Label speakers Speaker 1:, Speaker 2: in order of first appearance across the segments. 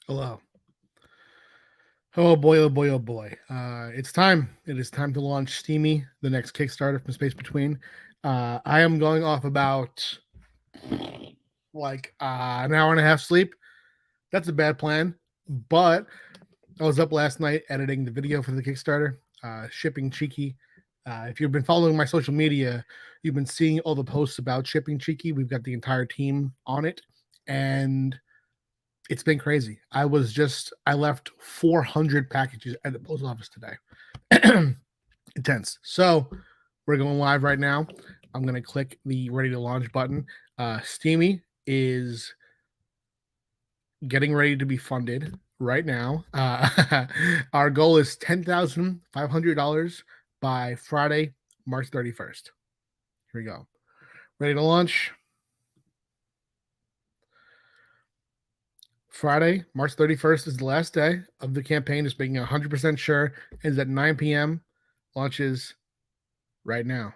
Speaker 1: Hello. Oh boy, oh boy, oh boy. It's time. It is time to launch Steamy, the next Kickstarter from Space Between. I am going off about an hour and a half sleep. That's a bad plan. But I was up last night editing the video for the Kickstarter, shipping Cheeky. If you've been following my social media, you've been seeing all the posts about shipping Cheeky. We've got the entire team on it. And it's been crazy. I left 400 packages at the post office today. Intense. So we're going live right now. I'm going to click the ready to launch button. Steamy is getting ready to be funded right now. Our goal is $10,500 by Friday, March 31st. Here we go. Ready to launch. Friday, March 31st is the last day of the campaign. Just making 100% sure. Is at 9 p.m. Launches right now.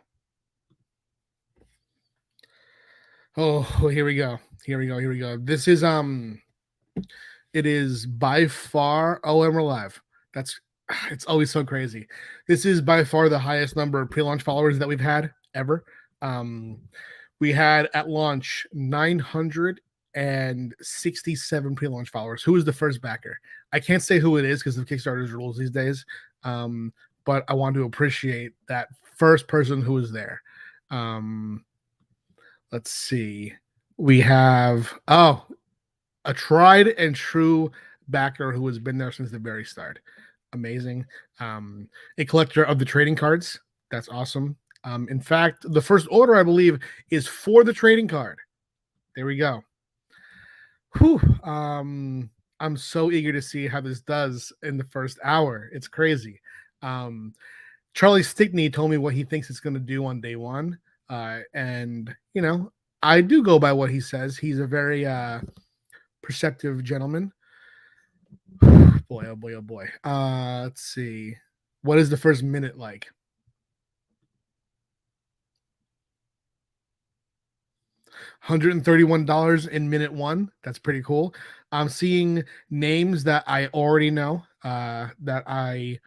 Speaker 1: Oh, here we go. Here we go. This is it is by far. Oh, and we're live. It's always so crazy. This is by far the highest number of pre-launch followers that we've had ever. We had at launch 967 pre-launch followers. Who is the first backer? I can't say who it is because of Kickstarter's rules these days. But I want to appreciate that first person who was there. Let's see. We have a tried and true backer who has been there since the very start. Amazing. A collector of the trading cards. That's awesome. In fact, the first order, I believe, is for the trading card. There we go. Whew. I'm so eager to see how this does in the first hour. It's crazy. Charlie Stickney told me what he thinks it's going to do on day one. And, I do go by what he says. He's a very perceptive gentleman. Boy, oh boy, oh boy. Let's see. What is the first minute like? $131 in minute one. That's pretty cool. I'm seeing names that I already know, that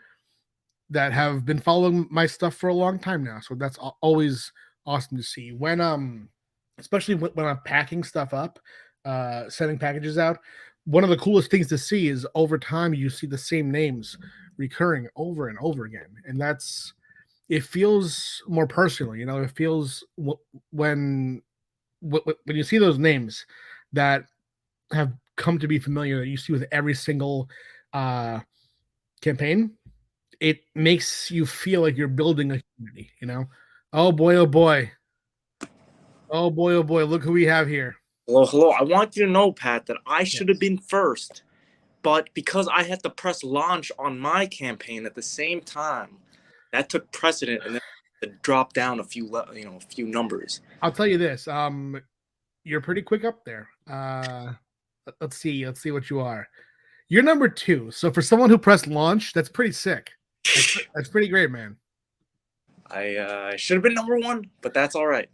Speaker 1: have been following my stuff for a long time now. So that's always awesome to see. When especially when I'm packing stuff up, sending packages out, one of the coolest things to see is over time you see the same names recurring over and over again, and it feels more personal. It feels when you see those names that have come to be familiar that you see with every single campaign, it makes you feel like you're building a community. Oh boy, oh boy. Oh boy, oh boy, look who we have here.
Speaker 2: Hello. I want you to know, Pat, that I should have been first, but because I had to press launch on my campaign at the same time, that took precedent, and then it dropped down a few numbers.
Speaker 1: I'll tell you this. You're pretty quick up there. Let's see what you are. You're number 2. So for someone who pressed launch, that's pretty sick. That's pretty great, man.
Speaker 2: I should have been number 1, but that's all right.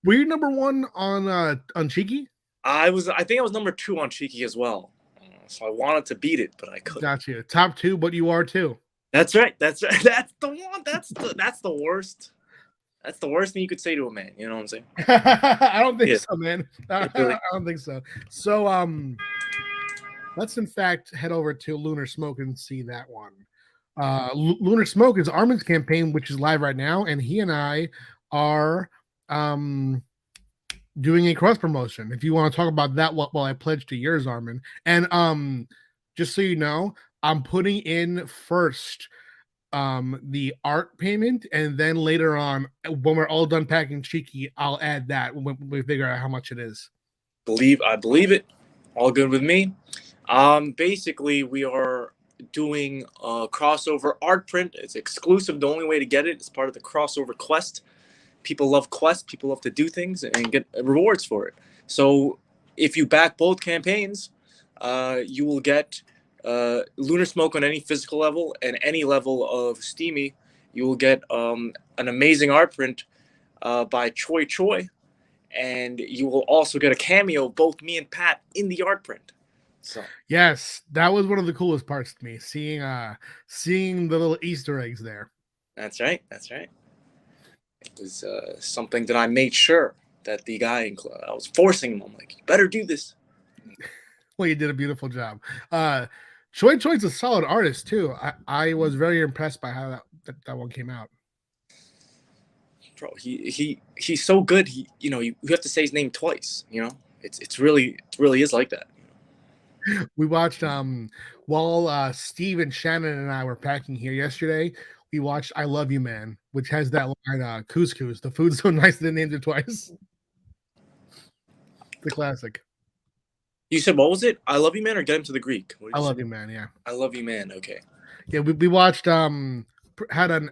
Speaker 1: Were you number 1 on Cheeky?
Speaker 2: I think I was number 2 on Cheeky as well. So I wanted to beat it, but I couldn't.
Speaker 1: Got you. Top 2, but you are 2.
Speaker 2: That's right. That's the one. That's the worst. That's the worst thing you could say to a man. You know what I'm saying?
Speaker 1: I don't think so, man. I don't think so. So let's in fact head over to Lunar Smoke and see that one. Lunar Smoke is Armin's campaign, which is live right now, and he and I are doing a cross promotion. If you want to talk about that while I pledge to yours, Armin. And just so you know, I'm putting in first the art payment, and then later on, when we're all done packing Cheeky, I'll add that when we figure out how much it is.
Speaker 2: I believe it. All good with me. Basically, we are doing a crossover art print. It's exclusive. The only way to get it is part of the crossover quest. People love quests. People love to do things and get rewards for it. So if you back both campaigns, you will get Lunar Smoke on any physical level, and any level of Steamy, you will get an amazing art print by Choi, and you will also get a cameo of both me and Pat in the art print. So
Speaker 1: Yes, that was one of the coolest parts to me, seeing the little Easter eggs there.
Speaker 2: that's right. That's right. It was something that I made sure that the guy I was forcing him. I'm like, you better do this.
Speaker 1: Well, you did a beautiful job. Choi Choi's a solid artist too. I was very impressed by how that one came out.
Speaker 2: Bro, he's so good. You have to say his name twice. It really is like that.
Speaker 1: We watched while Steve and Shannon and I were packing here yesterday. We watched "I Love You, Man," which has that line, "Couscous." The food's so nice they named it twice. The classic.
Speaker 2: You said what was it? I love you, man, or get him to the Greek? What did
Speaker 1: "I
Speaker 2: you say?
Speaker 1: Love You, Man." Yeah,
Speaker 2: I love you, man. Okay.
Speaker 1: yeah. We watched had a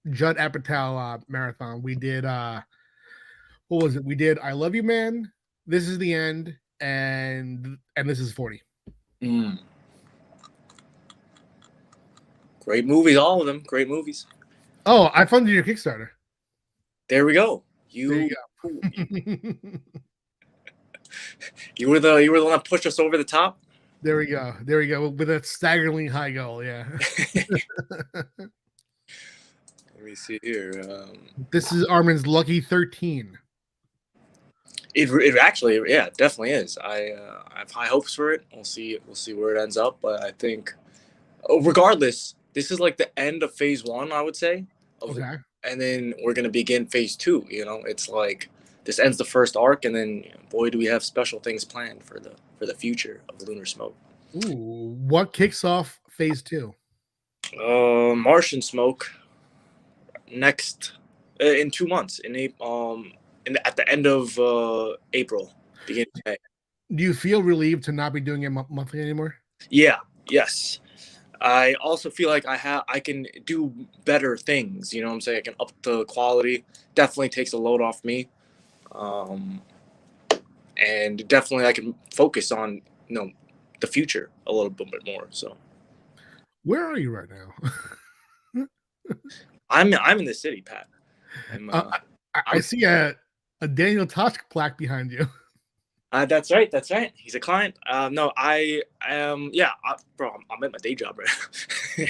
Speaker 1: Judd Apatow marathon. We did what was it? We did "I Love You, Man." This is the end, and this is 40.
Speaker 2: Mm. Great movies, all of them. Great movies.
Speaker 1: Oh, I funded your Kickstarter.
Speaker 2: There we go.
Speaker 1: There you
Speaker 2: You
Speaker 1: go.
Speaker 2: you were the one that pushed us over the top.
Speaker 1: There we go. There we go. With a staggeringly high goal. Yeah.
Speaker 2: Let me see here.
Speaker 1: This is Armin's lucky 13.
Speaker 2: It actually, yeah, it definitely is. I have high hopes for it. We'll see where it ends up, but I think, regardless, this is like the end of phase 1, I would say.
Speaker 1: Okay.
Speaker 2: And then we're gonna begin phase 2. It's like this ends the first arc, and then boy, do we have special things planned for the future of Lunar Smoke.
Speaker 1: Ooh, what kicks off phase 2?
Speaker 2: Martian Smoke next in 2 months at the end of April, beginning of May.
Speaker 1: Do you feel relieved to not be doing it monthly anymore?
Speaker 2: Yeah. Yes. I also feel like I can do better things. You know what I'm saying? I can up the quality. Definitely takes a load off me. And definitely I can focus on the future a little bit more. So
Speaker 1: Where are you right now?
Speaker 2: I'm in the city, Pat.
Speaker 1: I see a Daniel Tosh plaque behind you.
Speaker 2: That's right. That's right. He's a client. No, I am. Yeah, bro, I'm at my day job right now.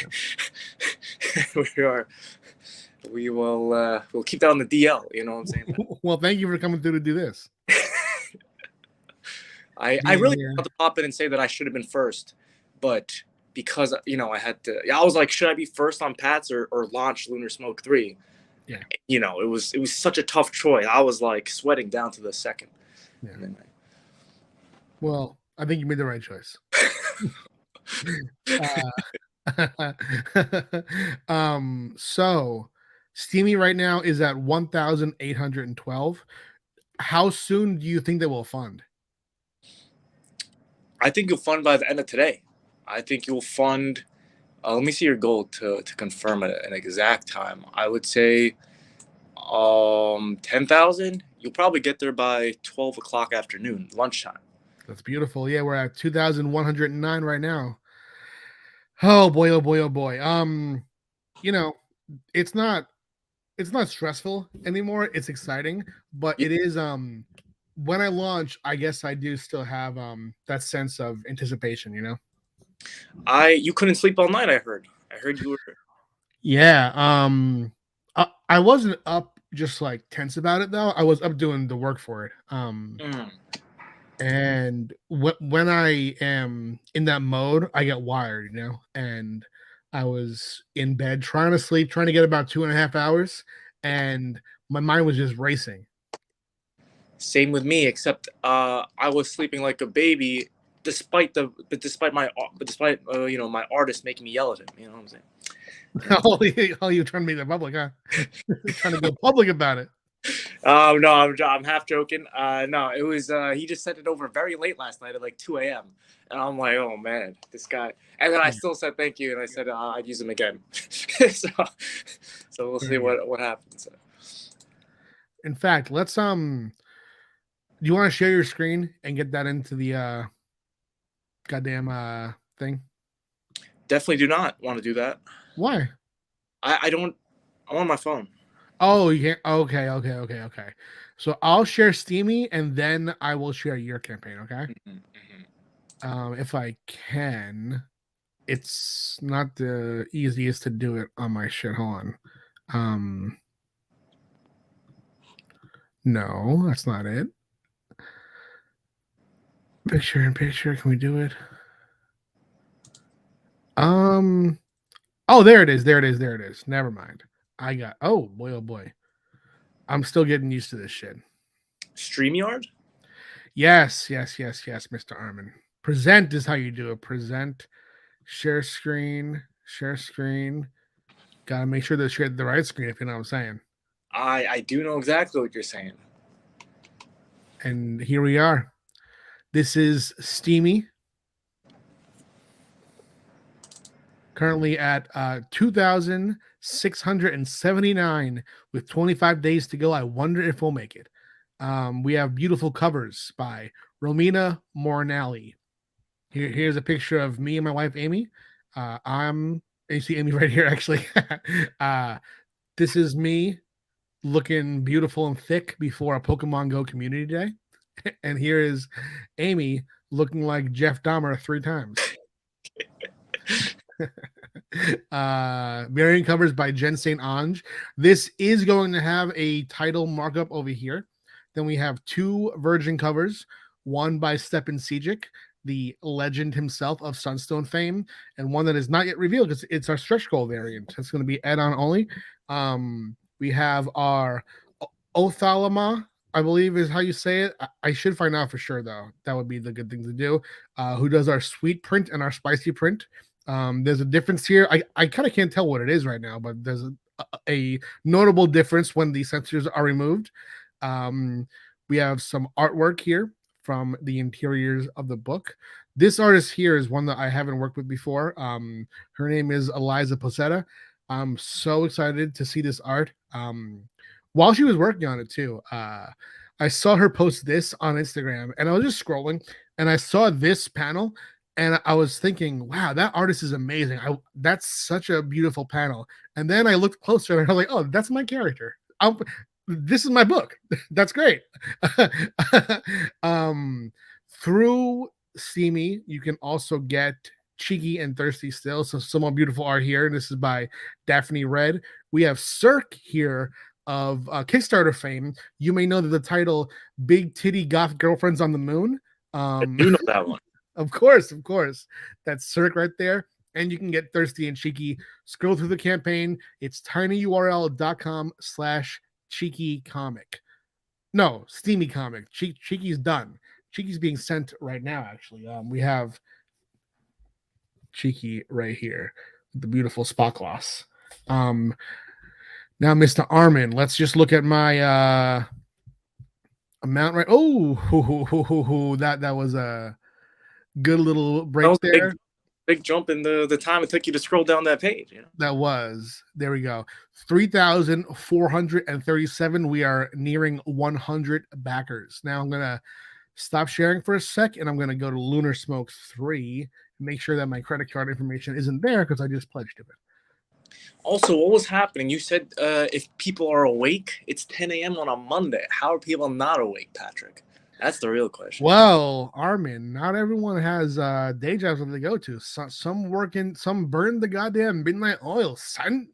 Speaker 2: We'll keep that on the DL. You know what I'm saying?
Speaker 1: Well, thank you for coming through to do this.
Speaker 2: I really want to pop in and say that I should have been first, but because I had to. I was like, should I be first on Pat's or launch Lunar Smoke 3?
Speaker 1: Yeah.
Speaker 2: It was such a tough choice. I was like sweating down to the second.
Speaker 1: Yeah. Well, I think you made the right choice. So Steamy right now is at 1,812. How soon do you think they will fund?
Speaker 2: I think you'll fund by the end of today. I think you'll fund. Let me see your goal to confirm an exact time. I would say 10,000. You'll probably get there by 12 o'clock afternoon, lunchtime.
Speaker 1: That's beautiful. Yeah, we're at 2,109 right now. Oh boy, oh boy, oh boy. It's not stressful anymore. It's exciting, but it is when I launch, I guess I do still have that sense of anticipation,
Speaker 2: You couldn't sleep all night, I heard you were.
Speaker 1: Yeah. I wasn't up just like tense about it though. I was up doing the work for it. And when I am in that mode, I get wired, and I was in bed trying to sleep, trying to get about 2.5 hours, and my mind was just racing.
Speaker 2: Same with me, except I was sleeping like a baby, despite my my artist making me yell at him. You know what I'm saying?
Speaker 1: Oh, you trying to make that public, huh? Trying to go public about it.
Speaker 2: Oh no, I'm half joking. No, it was he just sent it over very late last night at like 2 a.m. And I'm like, oh man, this guy. And then I still said thank you, and I said I'd use him again. so we'll see what happens.
Speaker 1: In fact, let's do you want to share your screen and get that into the goddamn thing?
Speaker 2: Definitely do not want to do that.
Speaker 1: Why?
Speaker 2: I don't. I'm on my phone.
Speaker 1: Oh, you can't. Okay. So I'll share Steamy and then I will share your campaign. Okay.
Speaker 2: Mm-hmm.
Speaker 1: If I can. It's not the easiest to do it on my shit. Hold on. No, that's not it. Picture in picture. Can we do it? Oh, there it is. There it is. There it is. Never mind. I got. Oh boy. Oh boy. I'm still getting used to this shit.
Speaker 2: StreamYard?
Speaker 1: Yes. Yes. Yes. Yes. Mr. Armin. Present is how you do it. Present. Share screen. Share screen. Gotta make sure to share the right screen. If you know what I'm saying.
Speaker 2: I do know exactly what you're saying.
Speaker 1: And here we are. This is Steamy. Currently at 2,679 with 25 days to go. I wonder if we'll make it. We have beautiful covers by Romina Morinelli. Here's a picture of me and my wife, Amy. You see Amy right here, actually. This is me looking beautiful and thick before a Pokemon Go community day. And here is Amy looking like Jeff Dahmer 3 times. Variant covers by Jen St. Ange. This is going to have a title markup over here. Then we have 2 virgin covers, one by Stepan Sejic, the legend himself of Sunstone fame, and one that is not yet revealed because it's our stretch goal variant. It's going to be add-on only. We have our Othalama, I believe is how you say it. I should find out for sure, though. That would be the good thing to do. Who does our sweet print and our spicy print. There's a difference here. I kind of can't tell what it is right now, but there's a notable difference when the sensors are removed. We have some artwork here from the interiors of the book. This artist here is one that I haven't worked with before. Her name is Eliza Posetta. I'm so excited to see this art. While she was working on it too, I saw her post this on Instagram, and I was just scrolling, and I saw this panel, and I was thinking, wow, that artist is amazing. That's such a beautiful panel. And then I looked closer, and I was like, oh, that's my character. This is my book. That's great. Through Steamy, you can also get Cheeky and Thirsty Still. So some more beautiful art here. This is by Daphne Red. We have Cirque here of Kickstarter fame. You may know that the title Big Titty Goth Girlfriends on the Moon.
Speaker 2: I do know that one.
Speaker 1: Of course. That's Cirque right there. And you can get Thirsty and Cheeky. Scroll through the campaign. It's tinyurl.com/cheeky comic. No, Steamy comic. Cheeky's done. Cheeky's being sent right now, actually. We have Cheeky right here with the beautiful spot gloss. Now, Mr. Armin, let's just look at my amount right. Oh, that was a good little break there.
Speaker 2: Big jump in the time it took you to scroll down that page. You know?
Speaker 1: That was. There we go. 3,437. We are nearing 100 backers. Now I'm going to stop sharing for a sec, and I'm going to go to Lunar Smoke 3, make sure that my credit card information isn't there because I just pledged to it.
Speaker 2: Also, what was happening? You said if people are awake, it's 10 a.m. on a Monday. How are people not awake, Patrick? That's the real question.
Speaker 1: Well, Armin, not everyone has day jobs that they go to. Some working, some burn the goddamn midnight oil, son.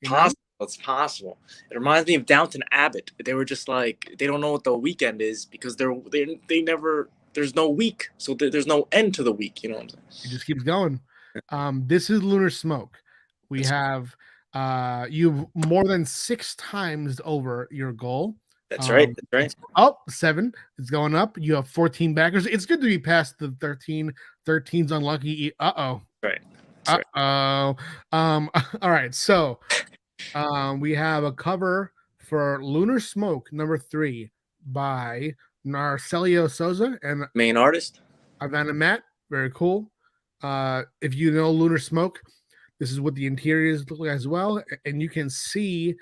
Speaker 2: It's possible. It's possible. It reminds me of Downton Abbott. They were just like, they don't know what the weekend is because they never, there's no week. So there's no end to the week. You know what I'm saying?
Speaker 1: It just keeps going. This is Lunar Smoke. We have you've more than 6 times over your goal.
Speaker 2: That's right. That's right.
Speaker 1: Up 7. It's going up. You have 14 backers. It's good to be past the 13. 13's unlucky. Uh-oh.
Speaker 2: Right.
Speaker 1: Uh-oh. All right. So we have a cover for Lunar Smoke number 3 by Narcelio Souza and
Speaker 2: main artist
Speaker 1: Ivana Matt. Very cool. If you know Lunar Smoke, this is what the interiors look like as well. And you can see,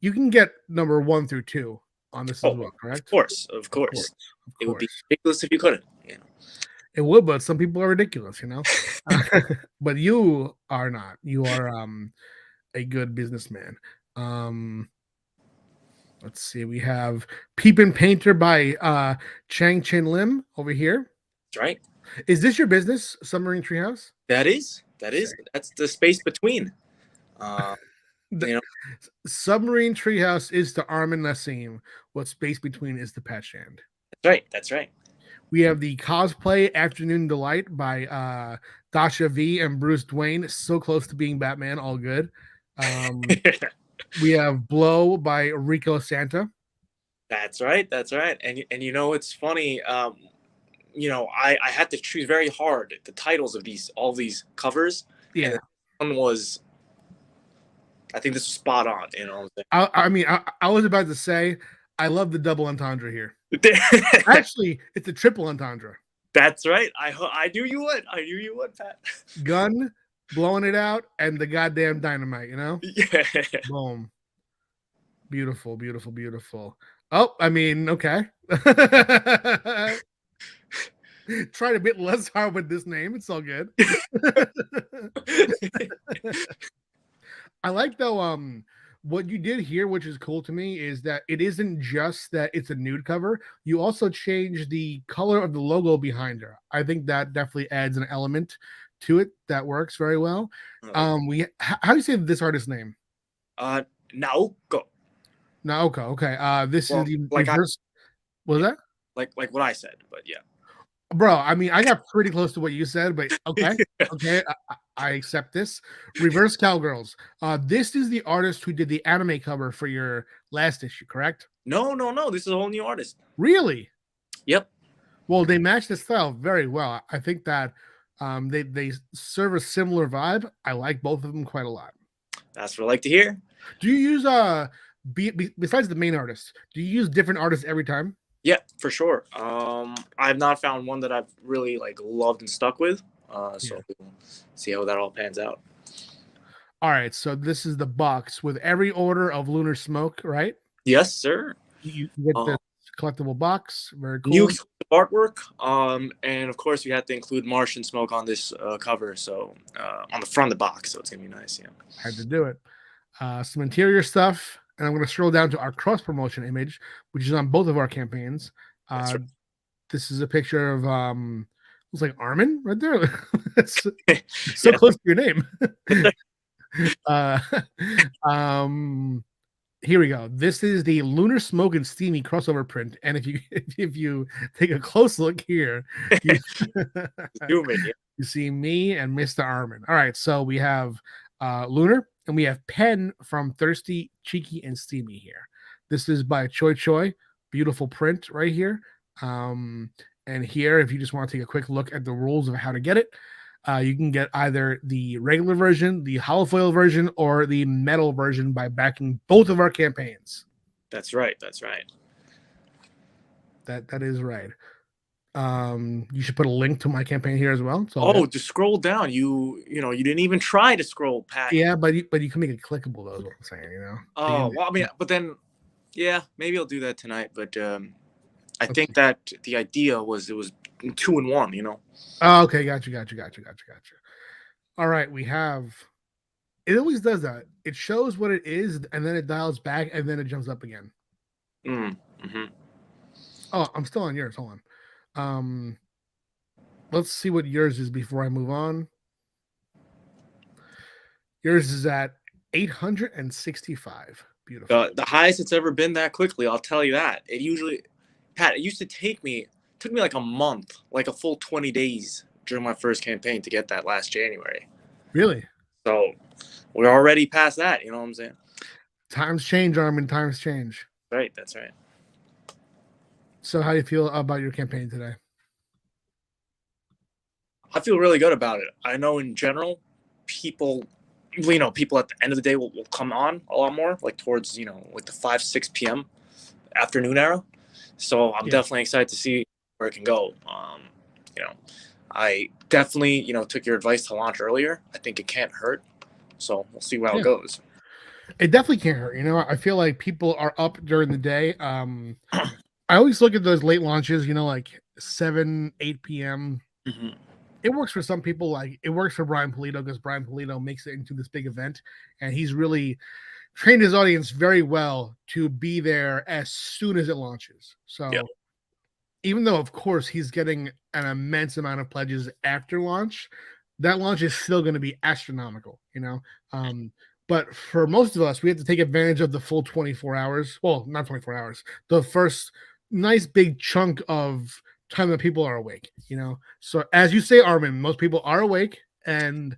Speaker 1: you can get number 1 through 2 on this as well, correct?
Speaker 2: Of course. It would be ridiculous if you couldn't. You know?
Speaker 1: It would, but some people are ridiculous, you know. But you are not. You are a good businessman. Let's see. We have Peep and Painter by Chang Chin Lim over here.
Speaker 2: That's right.
Speaker 1: Is this your business, Submarine Treehouse?
Speaker 2: That's
Speaker 1: Sick.
Speaker 2: the space between. Uh,
Speaker 1: The
Speaker 2: you know,
Speaker 1: Submarine Treehouse is to Armin Nassim. What space between is the Pat Shand.
Speaker 2: that's right. That's right.
Speaker 1: We have the cosplay Afternoon Delight by Dasha V and Bruce Dwayne. So close to being Batman. All good. We have Blow by Rico Santa.
Speaker 2: That's right. That's right. And you know it's funny. I had to choose very hard the titles of all these covers.
Speaker 1: Yeah.
Speaker 2: And one was, I think this was spot on. You know what
Speaker 1: I mean, I was about to say, I love the double entendre here.
Speaker 2: I'm saying?
Speaker 1: Actually, it's a triple entendre.
Speaker 2: That's right. I knew you would. I knew you would, Pat.
Speaker 1: Gun, blowing it out, and the goddamn dynamite, you know?
Speaker 2: Yeah.
Speaker 1: Boom. Beautiful, beautiful, beautiful. Oh, I mean, okay. Tried a bit less hard with this name. It's all good. I like though, what you did here, which is cool to me, is that it isn't just that it's a nude cover. You also changed the color of the logo behind her. I think that definitely adds an element to it that works very well. How do you say this artist's name?
Speaker 2: Naoko.
Speaker 1: Naoka. Okay. This
Speaker 2: Well,
Speaker 1: is the
Speaker 2: like
Speaker 1: reverse. What was that?
Speaker 2: like what I said, but yeah.
Speaker 1: Bro, I mean, I got pretty close to what you said, but okay. Okay, I accept this. Reverse Cowgirls. This is the artist who did the anime cover for your last issue, correct?
Speaker 2: No. This is a whole new artist.
Speaker 1: Really?
Speaker 2: Yep.
Speaker 1: Well, they match the style very well. I think that they serve a similar vibe. I like both of them quite a lot.
Speaker 2: That's what I like to hear.
Speaker 1: Do you use besides the main artist, do you use different artists every time?
Speaker 2: Yeah, for sure. I've not found one that I've really loved and stuck with. So we'll see how that all pans out.
Speaker 1: All right, so this is the box with every order of Lunar Smoke, right?
Speaker 2: Yes, sir.
Speaker 1: You get the collectible box. Very cool.
Speaker 2: New artwork. And of course we have to include Martian Smoke on this cover, so on the front of the box, so it's gonna be nice. Yeah.
Speaker 1: Had to do it. Some interior stuff, and I'm going to scroll down to our cross promotion image, which is on both of our campaigns. Right. This is a picture of looks like Armin right there. It's so close to your name. Here we go. This is the Lunar Smoke and Steamy crossover print, and if you take a close look here, you see me and Mr. Armin. All right, so we have Lunar, and we have Pen from Thirsty, Cheeky, and Steamy here. This is by Choi Choi. Beautiful print right here. And here, if you just want to take a quick look at the rules of how to get it, you can get either the regular version, the holofoil version, or the metal version by backing both of our campaigns.
Speaker 2: That's right.
Speaker 1: That is right. You should put a link to my campaign here as well.
Speaker 2: So just scroll down. You didn't even try to scroll, Pat.
Speaker 1: Yeah, but you can make it clickable though, is what I'm saying, you know.
Speaker 2: Oh, well, I mean, but then yeah, maybe I'll do that tonight. But I think that the idea was it was 2 in 1, you know.
Speaker 1: Oh, okay, gotcha. All right, we have. It always does that. It shows what it is, and then it dials back, and then it jumps up again.
Speaker 2: Mm-hmm.
Speaker 1: Oh, I'm still on yours. Hold on. Let's see what yours is before I move on. Yours is at 865. Beautiful.
Speaker 2: The highest it's ever been that quickly. I'll tell you that. It used to take me like a month, like a full 20 days during my first campaign to get that last January.
Speaker 1: Really?
Speaker 2: So we're already past that. You know what I'm saying?
Speaker 1: Times change, Armin. Times change.
Speaker 2: Right. That's right.
Speaker 1: So how do you feel about your campaign today?
Speaker 2: I feel really good about it. I know in general, people at the end of the day will come on a lot more, like towards, like the 5-6 p.m. afternoon era. So I'm definitely excited to see where it can go. I definitely, took your advice to launch earlier. I think it can't hurt. So we'll see how it goes.
Speaker 1: It definitely can't hurt. I feel like people are up during the day. I always look at those late launches, like 7, 8 p.m.
Speaker 2: Mm-hmm.
Speaker 1: It works for some people. Like it works for Brian Polito because Brian Polito makes it into this big event, and he's really trained his audience very well to be there as soon as it launches. So even though of course he's getting an immense amount of pledges after launch, that launch is still going to be astronomical, you know. Um, but for most of us, we have to take advantage of the full 24 hours. Well, not 24 hours. The first nice big chunk of time that people are awake, you know. So as you say, Armin, most people are awake, and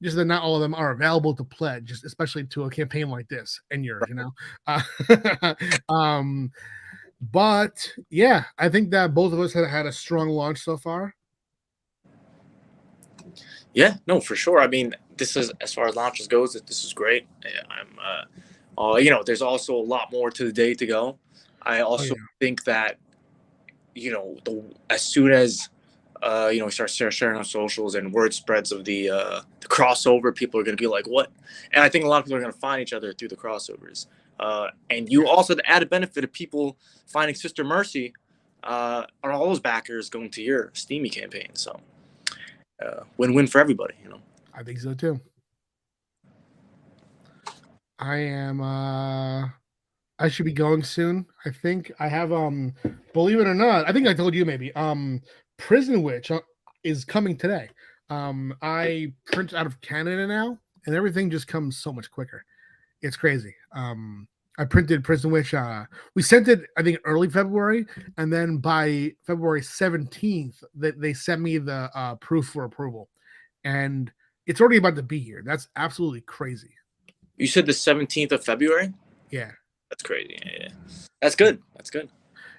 Speaker 1: just that not all of them are available to pledge, especially to a campaign like this and yours, you know. Um, but yeah, I think that both of us have had a strong launch so far.
Speaker 2: Yeah, no, for sure. I mean, this is as far as launches goes. This is great. There's also a lot more to the day to go. I
Speaker 1: Oh
Speaker 2: also
Speaker 1: yeah.
Speaker 2: think that as soon as we start sharing on socials and word spreads of the crossover, people are going to be like, "What?" And I think a lot of people are going to find each other through the crossovers. And you also the added benefit of people finding Sister Mercy are all those backers going to your Steamy campaign. So win-win for everybody.
Speaker 1: I think so too. I am I should be going soon. I think I have believe it or not, I think I told you maybe. Prison Witch is coming today. I print out of Canada now and everything just comes so much quicker. It's crazy. I printed Prison Witch. We sent it, I think, early February, and then by February 17th, they sent me the proof for approval, and it's already about to be here. That's absolutely crazy.
Speaker 2: You said the 17th of February?
Speaker 1: Yeah,
Speaker 2: That's crazy. Yeah. That's good. That's good.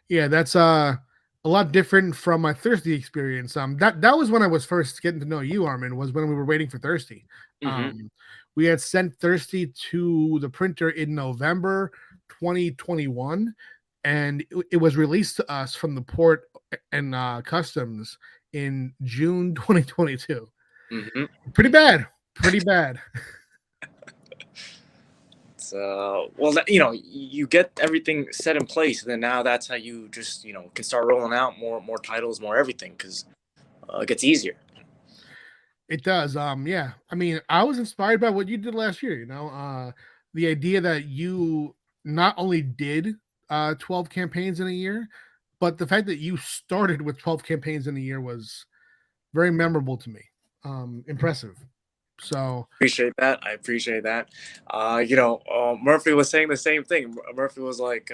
Speaker 1: yeah, that's a lot different from my Thirsty experience. That was when I was first getting to know you, Armin. Was when we were waiting for Thirsty.
Speaker 2: Mm-hmm.
Speaker 1: We had sent Thirsty to the printer in November 2021, and it was released to us from the port and customs in June 2022.
Speaker 2: Mm-hmm.
Speaker 1: Pretty bad. Pretty bad.
Speaker 2: You get everything set in place, and then now that's how you just can start rolling out more titles, more everything, because it gets easier.
Speaker 1: It does. Yeah. I mean, I was inspired by what you did last year, the idea that you not only did 12 campaigns in a year, but the fact that you started with 12 campaigns in a year was very memorable to me. Impressive. So
Speaker 2: Appreciate that. I appreciate that. Murphy was saying the same thing. Murphy was like,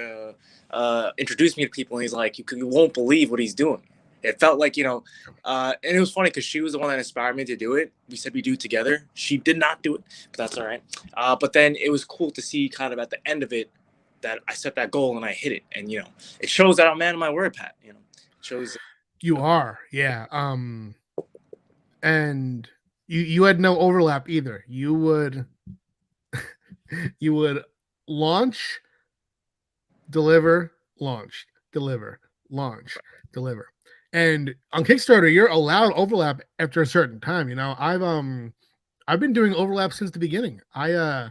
Speaker 2: introduced me to people, and he's like, you won't believe what he's doing. It felt like, and it was funny because she was the one that inspired me to do it. We said we do it together. She did not do it, but that's all right. But then it was cool to see kind of at the end of it that I set that goal and I hit it. And, it shows that I'm man of my word, Pat. It shows.
Speaker 1: you are, yeah. And you had no overlap either. You would you would launch, deliver, launch, deliver, launch, deliver. And on Kickstarter, you're allowed overlap after a certain time. I've been doing overlap since the beginning. I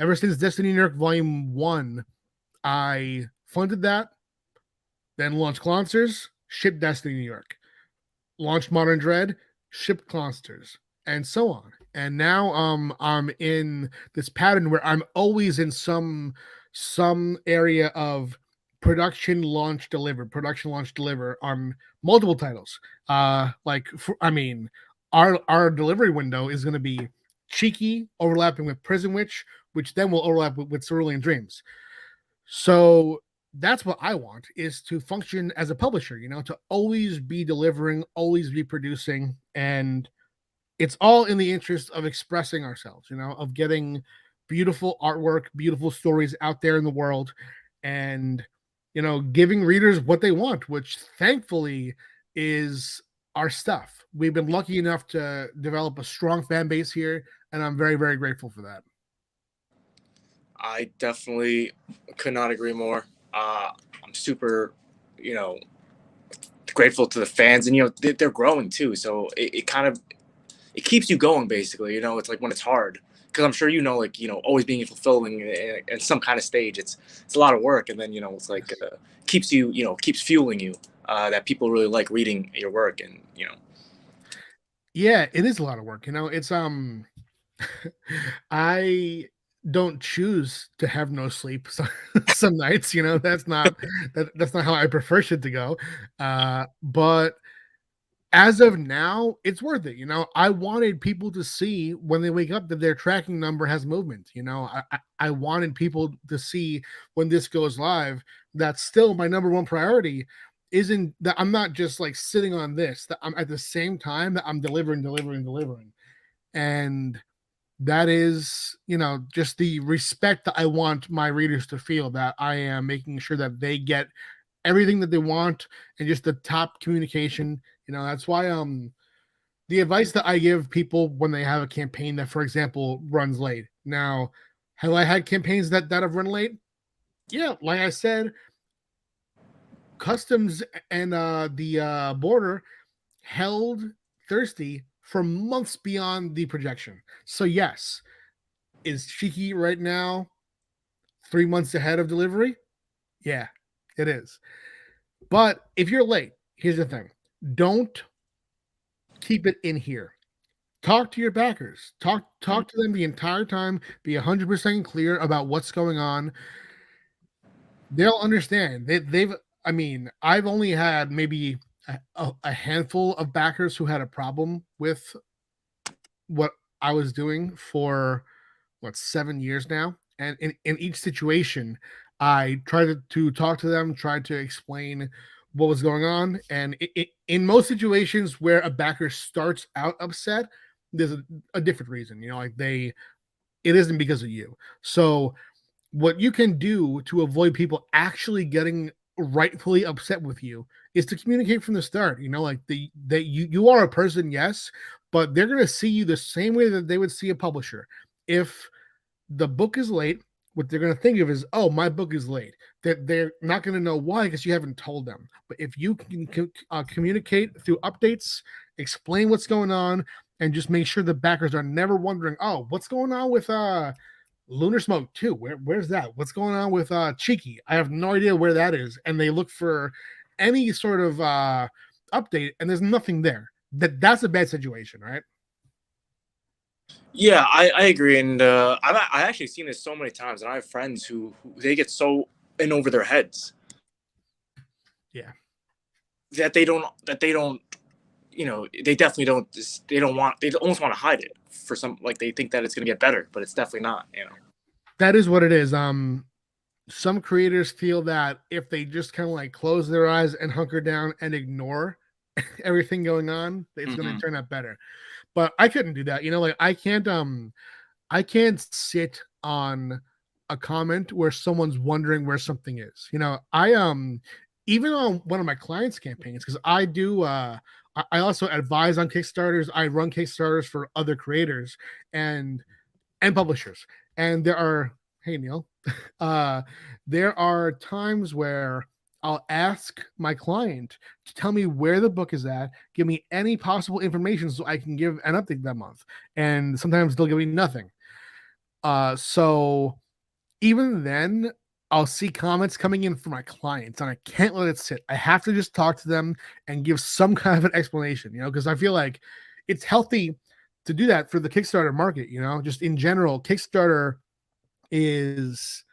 Speaker 1: ever since Destiny New York Volume 1, I funded that, then launched Clonsters, shipped Destiny New York, launched Modern Dread, shipped Clonsters, and so on. And now I'm in this pattern where I'm always in some area of production launch deliver on multiple titles. Our delivery window is going to be Cheeky overlapping with Prison Witch, which then will overlap with Cerulean Dreams. So that's what I want, is to function as a publisher, to always be delivering, always be producing, and it's all in the interest of expressing ourselves, of getting beautiful artwork, beautiful stories out there in the world, and giving readers what they want, which thankfully is our stuff. We've been lucky enough to develop a strong fan base here, and I'm very, very grateful for that.
Speaker 2: I definitely could not agree more. I'm super, grateful to the fans, and they're growing too. So it kind of it keeps you going, basically. It's like when it's hard, because I'm sure always being fulfilling at some kind of stage. It's a lot of work, and then it's like keeps you keeps fueling you. That people really like reading your work, and
Speaker 1: Yeah, it is a lot of work. It's I don't choose to have no sleep some nights. That's not that's not how I prefer shit to go. But as of now, it's worth it. I wanted people to see when they wake up that their tracking number has movement. I wanted people to see when this goes live. That's still my number one priority. Isn't that I'm not just like sitting on this, that I'm at the same time that I'm delivering. And that is, just the respect that I want my readers to feel, that I am making sure that they get everything that they want and just the top communication. That's why the advice that I give people when they have a campaign that, for example, runs late. Now, have I had campaigns that have run late? Yeah, like I said, customs and the border held Thirsty for months beyond the projection. So yes, is Cheeky right now 3 months ahead of delivery? Yeah, it is. But if you're late, here's the thing. Don't keep it in here. Talk to your backers. Talk to them the entire time. Be 100% clear about what's going on. They'll understand. I mean, I've only had maybe a handful of backers who had a problem with what I was doing for 7 years now. And in each situation, I tried to talk to them, tried to explain what was going on. And in most situations where a backer starts out upset, there's a different reason. Like it isn't because of you. So what you can do to avoid people actually getting rightfully upset with you is to communicate from the start. Like you are a person, yes, but they're going to see you the same way that they would see a publisher. If the book is late, what they're going to think of is, oh, my book is late. That they're not going to know why, because you haven't told them. But if you can communicate through updates, explain what's going on, and just make sure the backers are never wondering, oh, what's going on with Lunar Smoke 2? Where's that? What's going on with Cheeky? I have no idea where that is. And they look for any sort of update, and there's nothing there. That's a bad situation, right?
Speaker 2: Yeah, I agree, and I actually seen this so many times, and I have friends who they get so in over their heads.
Speaker 1: Yeah.
Speaker 2: That they don't they definitely don't. They almost want to hide it for some, like they think that it's going to get better, but it's definitely not.
Speaker 1: That is what it is. Some creators feel that if they just kind of like close their eyes and hunker down and ignore everything going on, it's going to turn out better. But I couldn't do that. Like I can't sit on a comment where someone's wondering where something is. I even on one of my clients' campaigns, because I do I also advise on Kickstarters. I run Kickstarters for other creators and publishers. And there are, hey Neil, there are times where I'll ask my client to tell me where the book is at, give me any possible information so I can give an update that month. And sometimes they'll give me nothing. So even then, I'll see comments coming in from my clients, and I can't let it sit. I have to just talk to them and give some kind of an explanation, because I feel like it's healthy to do that for the Kickstarter market. Just in general, Kickstarter is,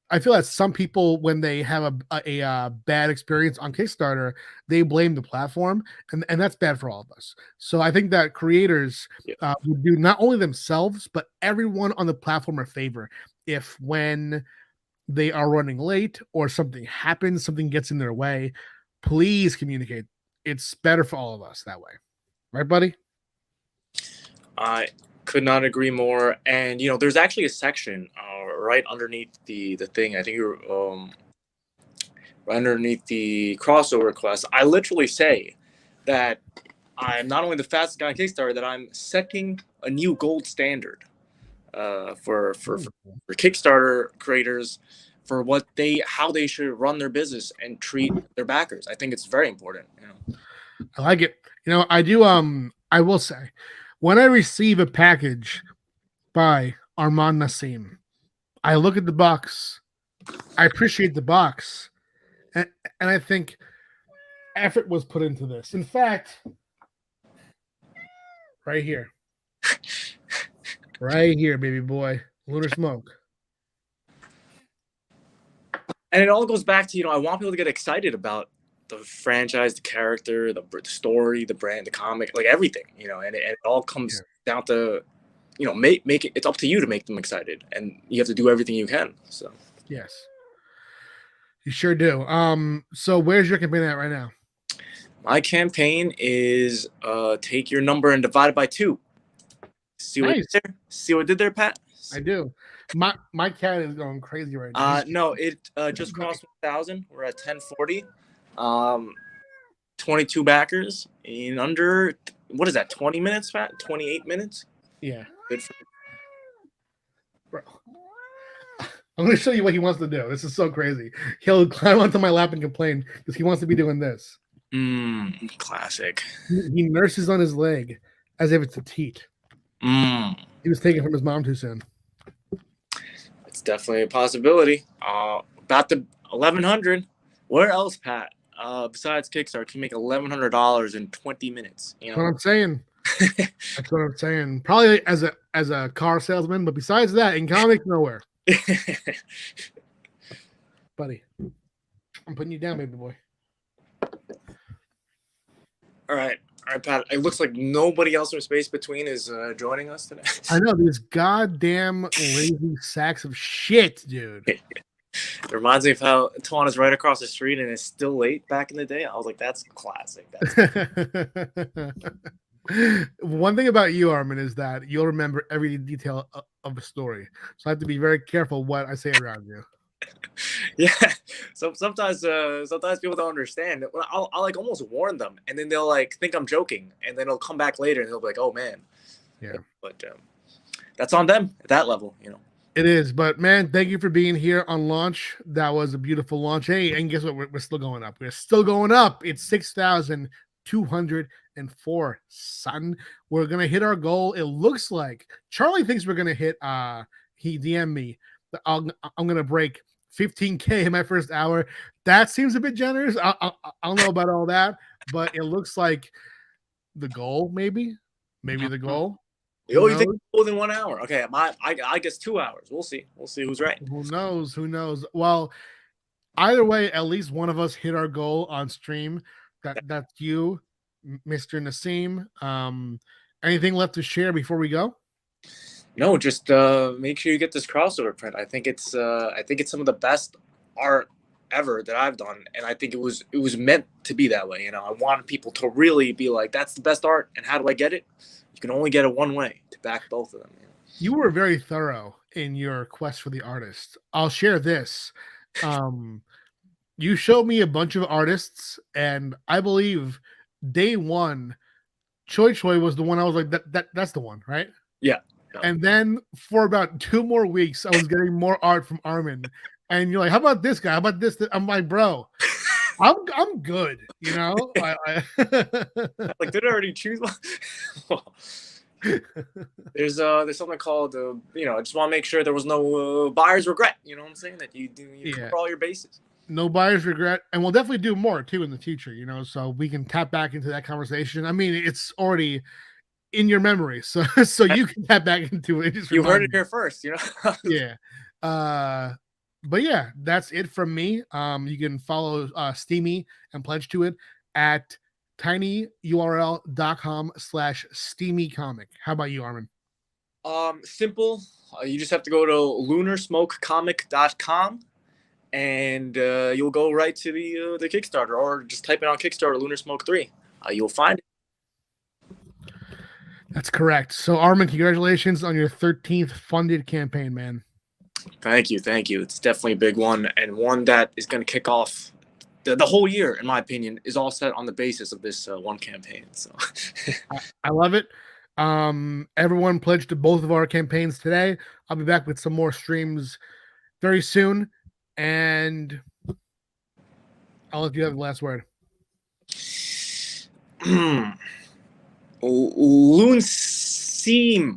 Speaker 1: I feel that some people, when they have a bad experience on Kickstarter, they blame the platform, and that's bad for all of us. So I think that creators would do not only themselves, but everyone on the platform a favor if, when they are running late or something happens, something gets in their way, please communicate. It's better for all of us that way. Right, buddy?
Speaker 2: I could not agree more. And there's actually a section right underneath the thing. I think you're right underneath the crossover quest. I literally say that I'm not only the fastest guy on Kickstarter, that I'm setting a new gold standard for Kickstarter creators, for how they should run their business and treat their backers. I think it's very important.
Speaker 1: I like it. I do. I will say, when I receive a package by Armand Nassim, I look at the box. I appreciate the box, and I think effort was put into this. In fact, right here, baby boy. Lunar Smoke.
Speaker 2: And it all goes back to, I want people to get excited about the franchise, the character, the story, the brand, the comic, like everything, and it all comes down to, make it, it's up to you to make them excited, and you have to do everything you can. So
Speaker 1: yes, you sure do. So where's your campaign at right now?
Speaker 2: My campaign is take your number and divide it by 2. See what
Speaker 1: nice.
Speaker 2: See what I did there, Pat?
Speaker 1: I do. My cat is going crazy right now.
Speaker 2: No, it just crossed 1,000. We're at 1040. 22 backers in under, what is that, 20 minutes, Pat? 28 minutes?
Speaker 1: Yeah.
Speaker 2: Good for
Speaker 1: Bro. I'm going to show you what he wants to do. This is so crazy. He'll climb onto my lap and complain because he wants to be doing this.
Speaker 2: Classic.
Speaker 1: He nurses on his leg as if it's a teat. He was taken from his mom too soon.
Speaker 2: It's definitely a possibility. About the 1,100. Where else, Pat? Besides Kickstarter, can you make $1,100 in 20 minutes?
Speaker 1: That's what I'm saying. That's what I'm saying. Probably as a car salesman, but besides that, in comics, nowhere. Buddy, I'm putting you down, baby boy.
Speaker 2: All right, Pat. It looks like nobody else from Space Between is joining us today.
Speaker 1: I know, these goddamn lazy sacks of shit, dude.
Speaker 2: It reminds me of how Tawana's right across the street and it's still late back in the day. I was like, that's classic.
Speaker 1: One thing about you, Armin, is that you'll remember every detail of a story. So I have to be very careful what I say around you.
Speaker 2: Yeah. So sometimes people don't understand. I'll like almost warn them, and then they'll like think I'm joking, and then they'll come back later and they'll be like, "Oh man."
Speaker 1: Yeah.
Speaker 2: But that's on them at that level,
Speaker 1: It is, but man, thank you for being here on launch. That was a beautiful launch. Hey, and guess what? We're still going up. We're still going up. It's 6,204, son. We're gonna hit our goal. It looks like Charlie thinks we're gonna hit. He DM'd me. I'm gonna break 15K in my first hour. That seems a bit generous. I don't know about all that, but it looks like the goal. Maybe the goal.
Speaker 2: Oh, you think more than 1 hour? Okay, I guess 2 hours. We'll see who's right.
Speaker 1: Who knows? Well, either way, at least one of us hit our goal on stream. That's you, Mr. Nassim. Anything left to share before we go?
Speaker 2: No, just make sure you get this crossover print. I think it's some of the best art ever that I've done, and I think it was meant to be that way. I wanted people to really be like, that's the best art, and how do I get it? You can only get it one way, to back both of them.
Speaker 1: You were very thorough in your quest for the artist. I'll share this. You showed me a bunch of artists, and I believe day one, Choi Choi was the one I was like, that's the one, right?
Speaker 2: Yeah.
Speaker 1: And then for about 2 more weeks, I was getting more art from Armin. And you're like, how about this guy? How about this? I'm like, bro, I'm good, like,
Speaker 2: did I already choose one? There's something called I just want to make sure there was no buyer's regret. You know what I'm saying? That you cover all your bases.
Speaker 1: No buyer's regret, and we'll definitely do more too in the future. So we can tap back into that conversation. I mean, it's already in your memory, so you can tap back into it.
Speaker 2: You heard it here first,
Speaker 1: Yeah. But yeah, that's it from me. You can follow Steamy and pledge to it at tinyurl.com/steamycomic. How about you, Armin?
Speaker 2: Simple. You just have to go to lunarsmokecomic.com and you'll go right to the Kickstarter, or just type in on Kickstarter Lunar Smoke 3. You'll find it.
Speaker 1: That's correct. So Armin, congratulations on your 13th funded campaign, man.
Speaker 2: Thank you. It's definitely a big one, and one that is going to kick off the whole year, in my opinion, is all set on the basis of this one campaign. So
Speaker 1: I love it. Everyone pledged to both of our campaigns today. I'll be back with some more streams very soon, and I'll let you have the last word.
Speaker 2: Loonseam.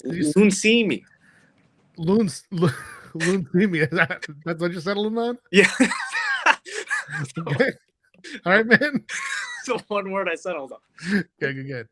Speaker 2: Loonseamy.
Speaker 1: Loonseamy. That's what you're settling on?
Speaker 2: Yeah.
Speaker 1: Okay. All right, man.
Speaker 2: So one word I settled on.
Speaker 1: Okay, good.